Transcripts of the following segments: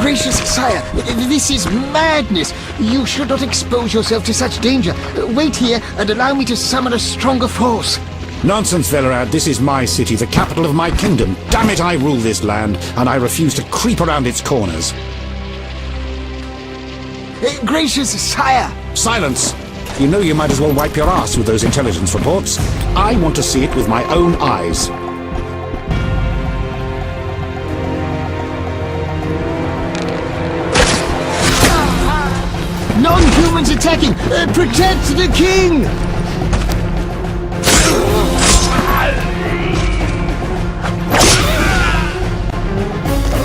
Gracious sire, this is madness. You should not expose yourself to such danger. Wait here and allow me to summon a stronger force. Nonsense, Velerad. This is my city, the capital of my kingdom. Damn it, I rule this land, and I refuse to creep around its corners. Gracious sire! Silence! You know you might as well wipe your ass with those intelligence reports. I want to see it with my own eyes. Non-humans attacking! Protect the king!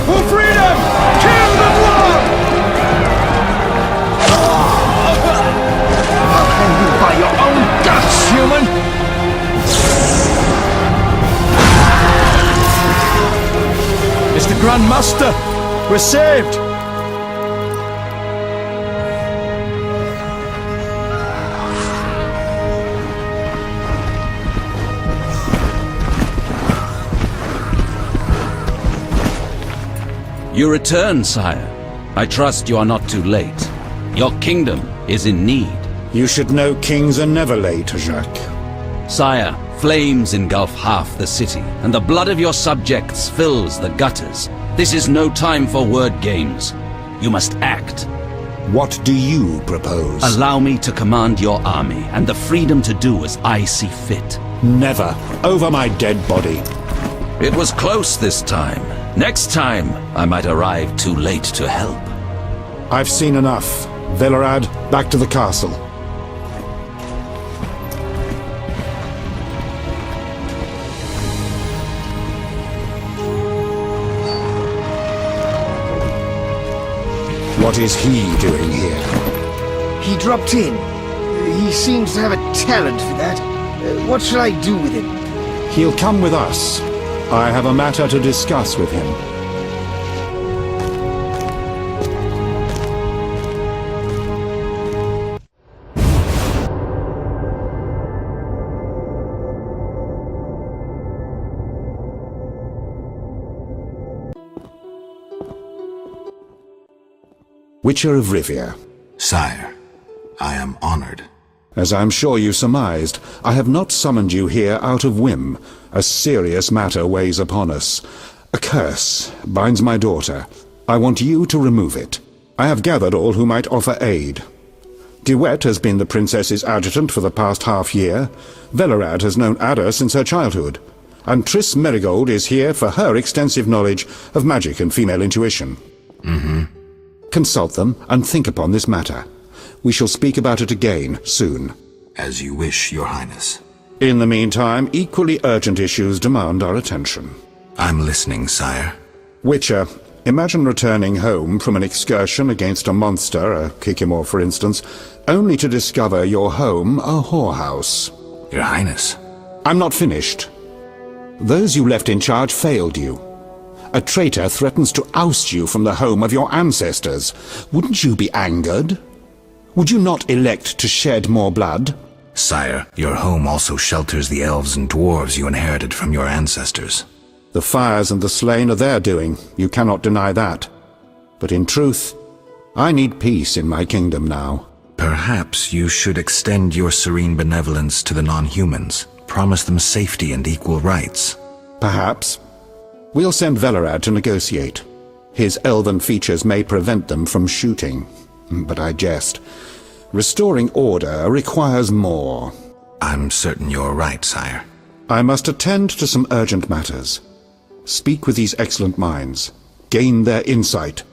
For freedom! Kill the blood! I'll hang you by your own guts, human! Mr. Grand Master, we're saved! You return, sire. I trust you are not too late. Your kingdom is in need. You should know kings are never late, Jacques. Sire, flames engulf half the city, and the blood of your subjects fills the gutters. This is no time for word games. You must act. What do you propose? Allow me to command your army, and the freedom to do as I see fit. Never. Over my dead body. It was close this time. Next time, I might arrive too late to help. I've seen enough. Velerad, back to the castle. What is he doing here? He dropped in. He seems to have a talent for that. What shall I do with him? He'll come with us. I have a matter to discuss with him. Witcher of Rivia. Sire, I am honored. As I'm sure you surmised, I have not summoned you here out of whim. A serious matter weighs upon us. A curse binds my daughter. I want you to remove it. I have gathered all who might offer aid. DeWet has been the princess's adjutant for the past half-year. Velerad has known Ada since her childhood. And Triss Merigold is here for her extensive knowledge of magic and female intuition. Consult them and think upon this matter. We shall speak about it again soon. As you wish, Your Highness. In the meantime, equally urgent issues demand our attention. I'm listening, sire. Witcher, imagine returning home from an excursion against a monster, a Kikimor for instance, only to discover your home a whorehouse. Your Highness. I'm not finished. Those you left in charge failed you. A traitor threatens to oust you from the home of your ancestors. Wouldn't you be angered? Would you not elect to shed more blood? Sire, your home also shelters the elves and dwarves you inherited from your ancestors. The fires and the slain are their doing. You cannot deny that. But in truth, I need peace in my kingdom now. Perhaps you should extend your serene benevolence to the non-humans. Promise them safety and equal rights. Perhaps. We'll send Velerad to negotiate. His elven features may prevent them from shooting. But I jest. Restoring order requires more. I'm certain you're right, sire. I must attend to some urgent matters. Speak with these excellent minds. Gain their insight.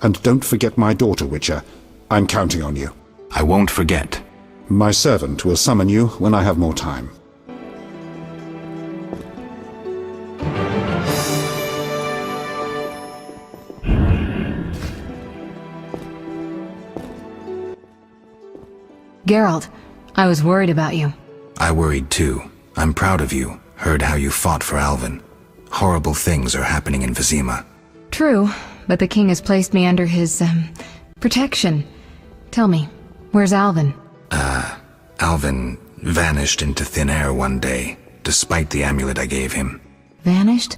And don't forget my daughter, Witcher. I'm counting on you. I won't forget. My servant will summon you when I have more time. Geralt, I was worried about you. I worried too. I'm proud of you. Heard how you fought for Alvin. Horrible things are happening in Vizima. True, but the king has placed me under his, protection. Tell me, where's Alvin? Alvin vanished into thin air one day, despite the amulet I gave him. Vanished?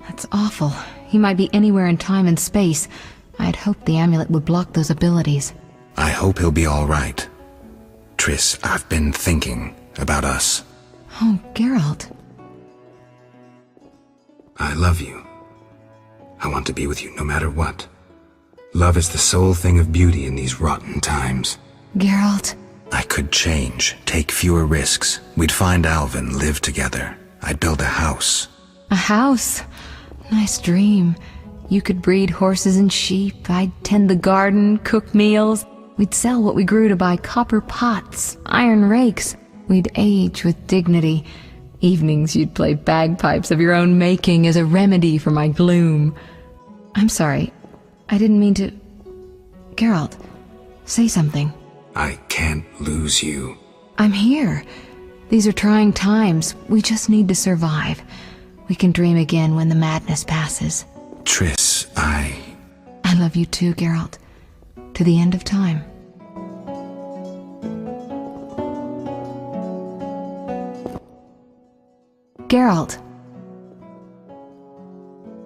That's awful. He might be anywhere in time and space. I'd hoped the amulet would block those abilities. I hope he'll be all right. Triss, I've been thinking about us. Oh, Geralt. I love you. I want to be with you no matter what. Love is the sole thing of beauty in these rotten times. Geralt. I could change, take fewer risks. We'd find Alvin, live together. I'd build a house. A house? Nice dream. You could breed horses and sheep. I'd tend the garden, cook meals. We'd sell what we grew to buy copper pots, iron rakes. We'd age with dignity. Evenings you'd play bagpipes of your own making as a remedy for my gloom. I'm sorry. I didn't mean to... Geralt, say something. I can't lose you. I'm here. These are trying times. We just need to survive. We can dream again when the madness passes. Triss, I love you too, Geralt. To the end of time. Geralt.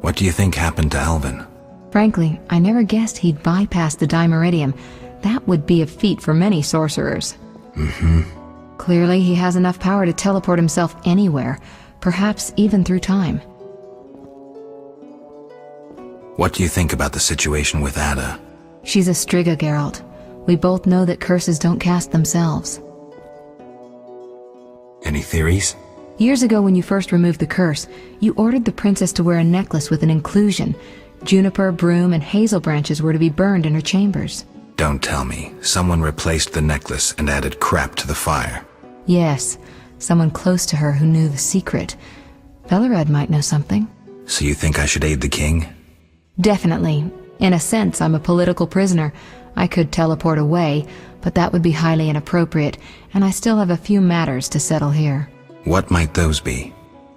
What do you think happened to Alvin? Frankly, I never guessed he'd bypass the Dimeridium. That would be a feat for many sorcerers. Clearly, he has enough power to teleport himself anywhere, perhaps even through time. What do you think about the situation with Ada? She's a Striga, Geralt. We both know that curses don't cast themselves. Any theories? Years ago, when you first removed the curse, you ordered the princess to wear a necklace with an inclusion. Juniper, broom, and hazel branches were to be burned in her chambers. Don't tell me. Someone replaced the necklace and added crap to the fire. Yes, someone close to her who knew the secret. Velared might know something. So you think I should aid the king? Definitely. In a sense, I'm a political prisoner. I could teleport away, but that would be highly inappropriate, and I still have a few matters to settle here. What might those be?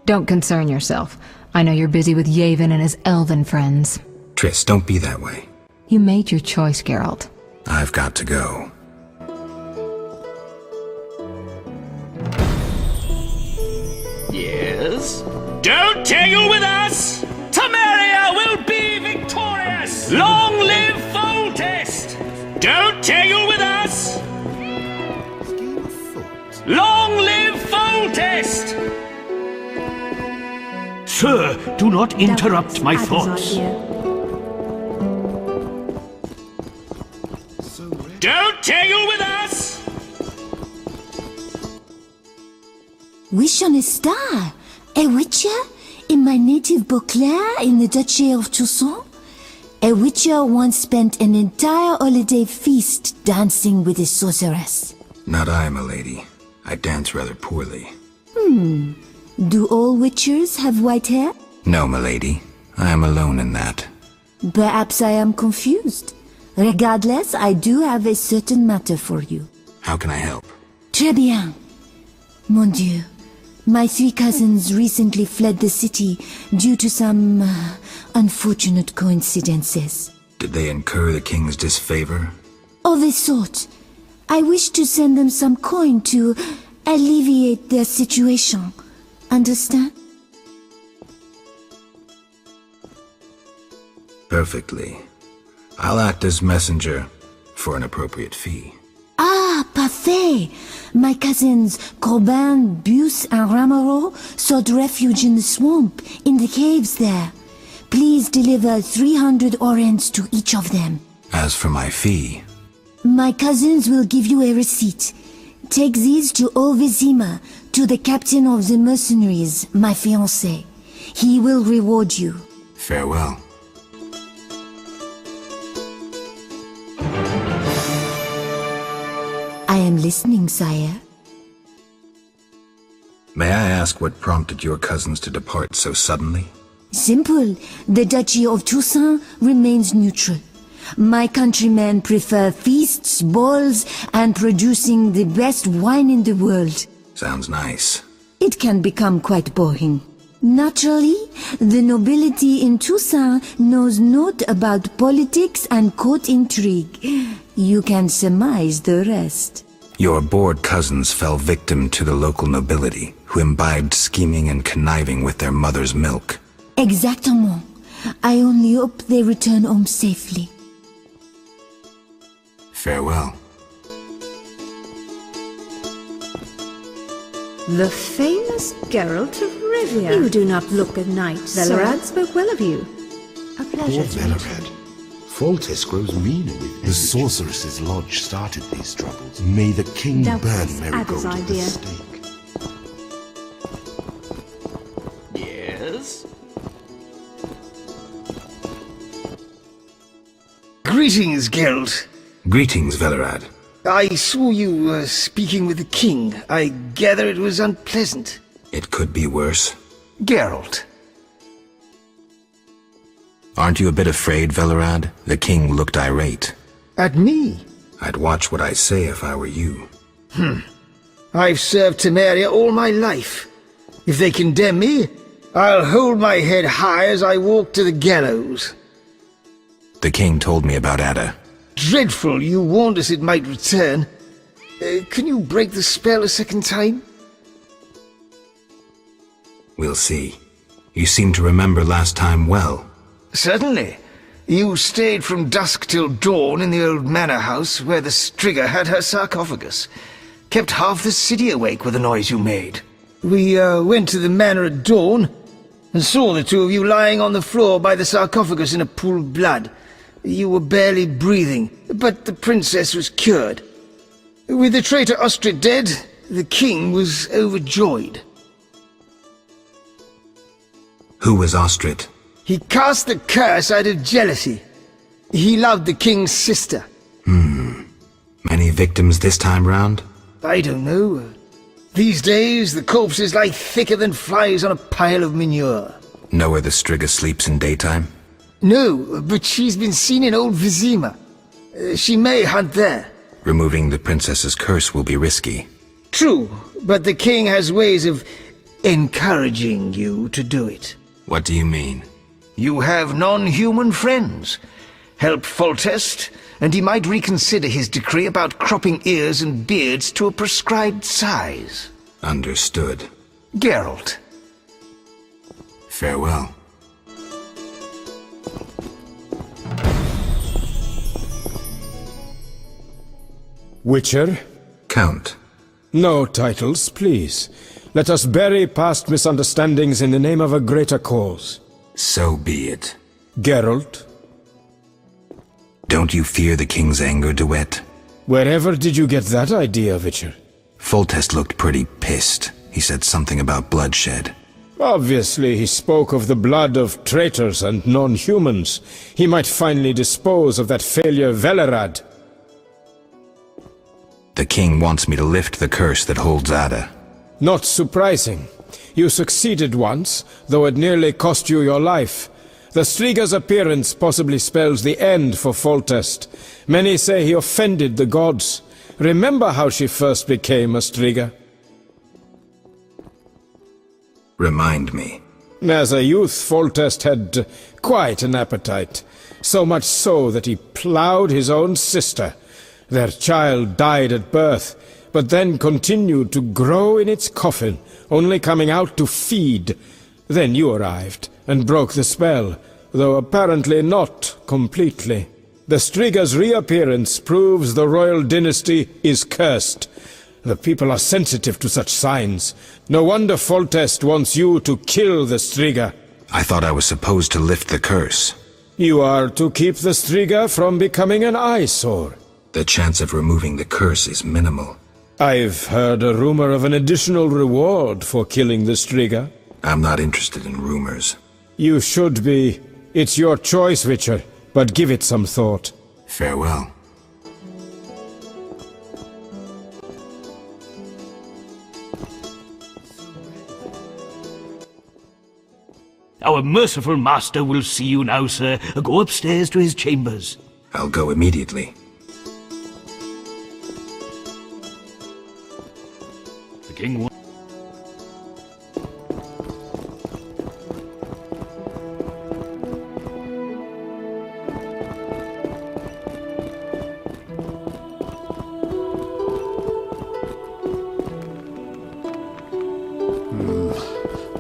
Don't concern yourself. I know you're busy with Yavin and his elven friends. Triss, don't be that way. You made your choice, Geralt. I've got to go. Yes? Don't tangle with us! Temeria will be victorious! Long live Foltest! Don't tangle with us! Long live Foltest! Sir, do not interrupt my thoughts. Don't tangle with us! Wish on a star? A witcher? In my native Beauclair in the Duchy of Toussaint? A witcher once spent an entire holiday feast dancing with a sorceress. Not I, milady. I dance rather poorly. Do all witchers have white hair? No, milady. I am alone in that. Perhaps I am confused. Regardless, I do have a certain matter for you. How can I help? Très bien. Mon Dieu. My 3 cousins recently fled the city due to some unfortunate coincidences. Did they incur the king's disfavor? Of a sort. I wish to send them some coin to alleviate their situation. Understand? Perfectly. I'll act as messenger for an appropriate fee. Ah, parfait! My cousins Corbin, Buse, and Ramaro sought refuge in the swamp, in the caves there. Please deliver 300 orens to each of them. As for my fee, My cousins will give you a receipt. Take these to Ovizima, to the captain of the mercenaries, my fiancé. He will reward you. farewell. I am listening, sire. May I ask what prompted your cousins to depart so suddenly? Simple. The Duchy of Toussaint remains neutral. My countrymen prefer feasts, balls, and producing the best wine in the world. Sounds nice. It can become quite boring. Naturally, the nobility in Toussaint knows naught about politics and court intrigue. You can surmise the rest. Your bored cousins fell victim to the local nobility, who imbibed scheming and conniving with their mother's milk. Exactement. I only hope they return home safely. Farewell. The famous Geralt of Rivia. You do not look a knight, Velerad spoke well of you. A pleasure to meet you. Foltest grows meaner with the sorceress's lodge started these troubles. May the king burn Marigold at the stake. Yes? Greetings, Geralt. Greetings, Velerad. I saw you speaking with the king. I gather it was unpleasant. It could be worse. Geralt. Aren't you a bit afraid, Velerad? The king looked irate. At me? I'd watch what I say if I were you. I've served Temeria all my life. If they condemn me, I'll hold my head high as I walk to the gallows. The king told me about Ada. Dreadful, you warned us it might return. Can you break the spell a second time? We'll see. You seem to remember last time well. Certainly. You stayed from dusk till dawn in the old manor house where the Striga had her sarcophagus. Kept half the city awake with the noise you made. We went to the manor at dawn and saw the two of you lying on the floor by the sarcophagus in a pool of blood. You were barely breathing, but the princess was cured. With the traitor Ostrid dead, the king was overjoyed. Who was Ostrid? He cast the curse out of jealousy. He loved the king's sister. Many victims this time round? I don't know. These days, the corpses lie thicker than flies on a pile of manure. Know where the Striga sleeps in daytime? No, but she's been seen in Old Vizima. She may hunt there. Removing the princess's curse will be risky. True, but the king has ways of encouraging you to do it. What do you mean? You have non-human friends. Help Foltest, and he might reconsider his decree about cropping ears and beards to a prescribed size. Understood. Geralt. Farewell. Witcher? Count. No titles, please. Let us bury past misunderstandings in the name of a greater cause. So be it. Geralt? Don't you fear the king's anger, Duet? Wherever did you get that idea, Witcher? Foltest looked pretty pissed. He said something about bloodshed. Obviously, he spoke of the blood of traitors and non-humans. He might finally dispose of that failure Velerad. The king wants me to lift the curse that holds Ada. Not surprising. You succeeded once, though it nearly cost you your life. The Striga's appearance possibly spells the end for Foltest. Many say he offended the gods. Remember how she first became a Striga? Remind me. As a youth, Foltest had quite an appetite. So much so that he ploughed his own sister. Their child died at birth, but then continued to grow in its coffin, only coming out to feed. Then you arrived, and broke the spell, though apparently not completely. The Striga's reappearance proves the royal dynasty is cursed. The people are sensitive to such signs. No wonder Foltest wants you to kill the Striga. I thought I was supposed to lift the curse. You are to keep the Striga from becoming an eyesore. The chance of removing the curse is minimal. I've heard a rumor of an additional reward for killing the Striga. I'm not interested in rumors. You should be. It's your choice, Witcher, but give it some thought. Farewell. Our merciful master will see you now, sir. Go upstairs to his chambers. I'll go immediately. The king wants...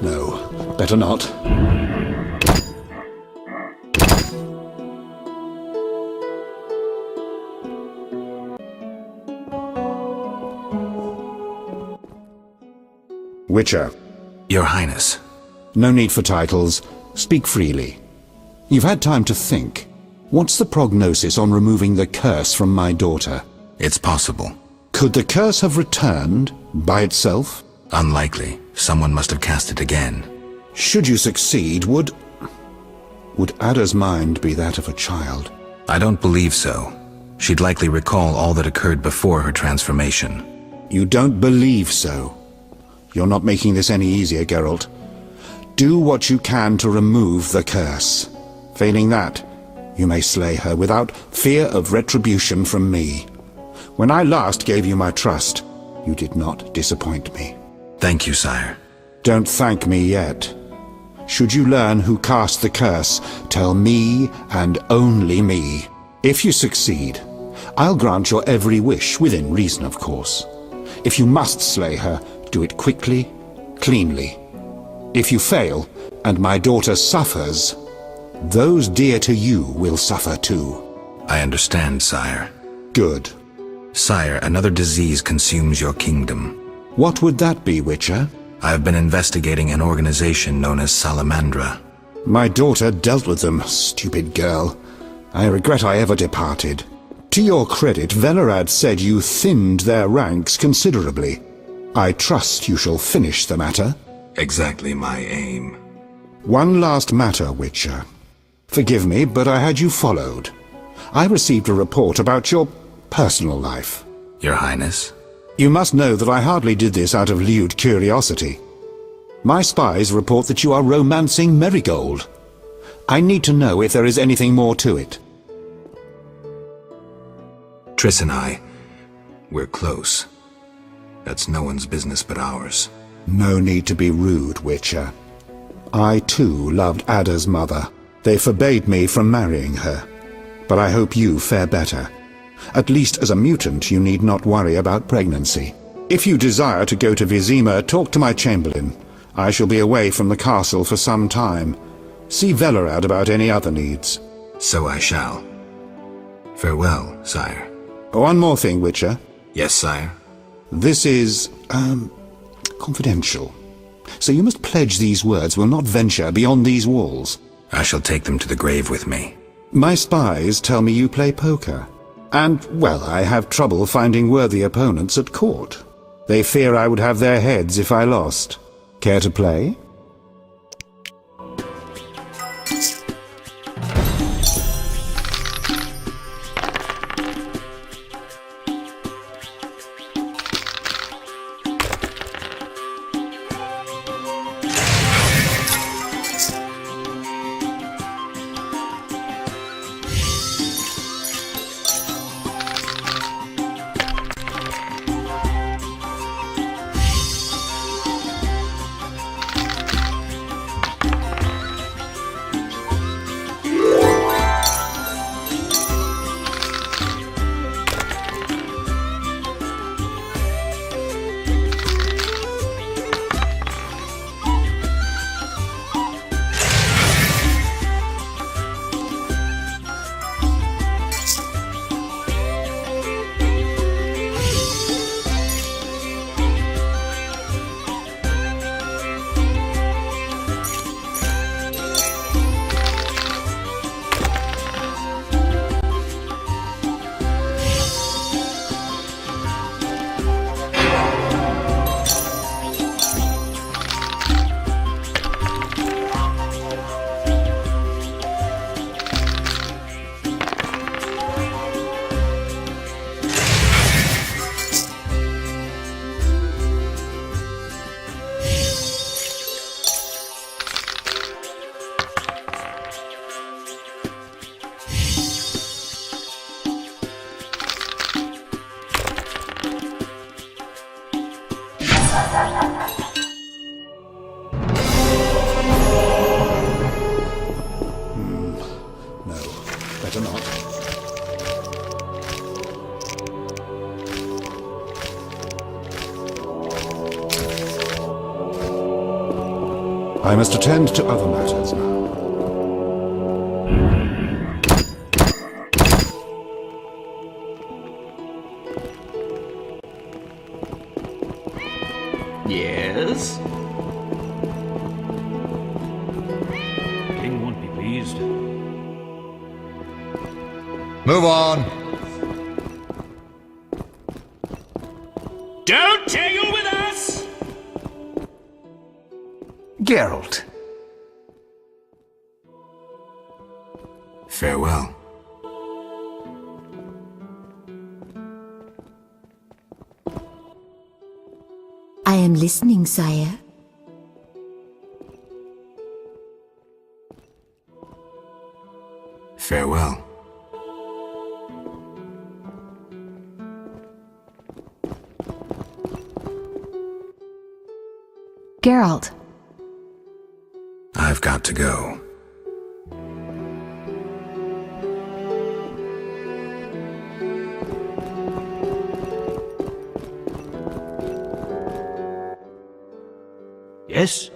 No, better not. Witcher. Your Highness. No need for titles. Speak freely. You've had time to think. What's the prognosis on removing the curse from my daughter? It's possible. Could the curse have returned by itself? Unlikely. Someone must have cast it again. Should you succeed, would Ada's mind be that of a child? I don't believe so. She'd likely recall all that occurred before her transformation. You don't believe so? You're not making this any easier, Geralt. Do what you can to remove the curse. Failing that, you may slay her without fear of retribution from me. When I last gave you my trust, you did not disappoint me. Thank you, sire. Don't thank me yet. Should you learn who cast the curse, tell me and only me. If you succeed, I'll grant your every wish, within reason, of course. If you must slay her, do it quickly, cleanly. If you fail, and my daughter suffers, those dear to you will suffer too. I understand, sire. Good. Sire, another disease consumes your kingdom. What would that be, Witcher? I have been investigating an organization known as Salamandra. My daughter dealt with them, stupid girl. I regret I ever departed. To your credit, Velerad said you thinned their ranks considerably. I trust you shall finish the matter. Exactly my aim. One last matter, Witcher. Forgive me, but I had you followed. I received a report about your personal life. Your Highness? You must know that I hardly did this out of lewd curiosity. My spies report that you are romancing Marigold. I need to know if there is anything more to it. Triss and I, we're close. That's no one's business but ours. No need to be rude, Witcher. I too loved Ada's mother. They forbade me from marrying her. But I hope you fare better. At least as a mutant, you need not worry about pregnancy. If you desire to go to Vizima, talk to my chamberlain. I shall be away from the castle for some time. See Velerad about any other needs. So I shall. Farewell, sire. One more thing, Witcher. Yes, sire. This is, confidential. So you must pledge these words will not venture beyond these walls. I shall take them to the grave with me. My spies tell me you play poker. And, well, I have trouble finding worthy opponents at court. They fear I would have their heads if I lost. Care to play? Better not. I must attend to other matters now. Yes? Move on. Don't tangle with us! Geralt. Farewell. I am listening, sire. Farewell. Geralt. I've got to go. Yes?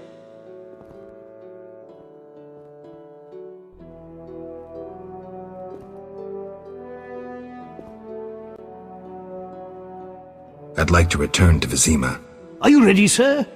I'd like to return to Vizima. Are you ready, sir?